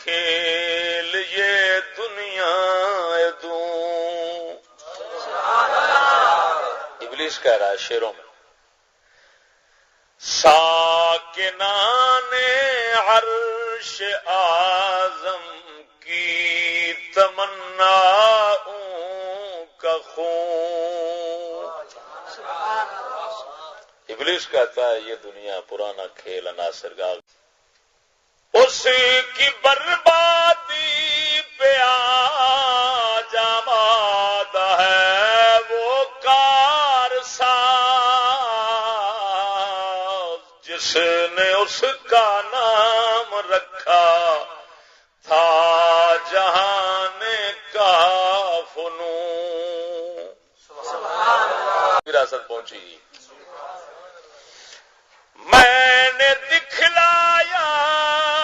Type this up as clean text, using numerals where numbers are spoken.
کھیل یہ دنیا دوں. ابلیس کہہ رہا ہے شعروں میں ساکنان عرش اعظم کی تمناؤں کا خون. ابلیس کہتا ہے یہ دنیا پرانا کھیل عناصر کا اس کی بربادی پہ آج آمادہ ہے وہ کارساز جس نے اس کا نام رکھا تھا جہان کا فنون. وراثت پہنچی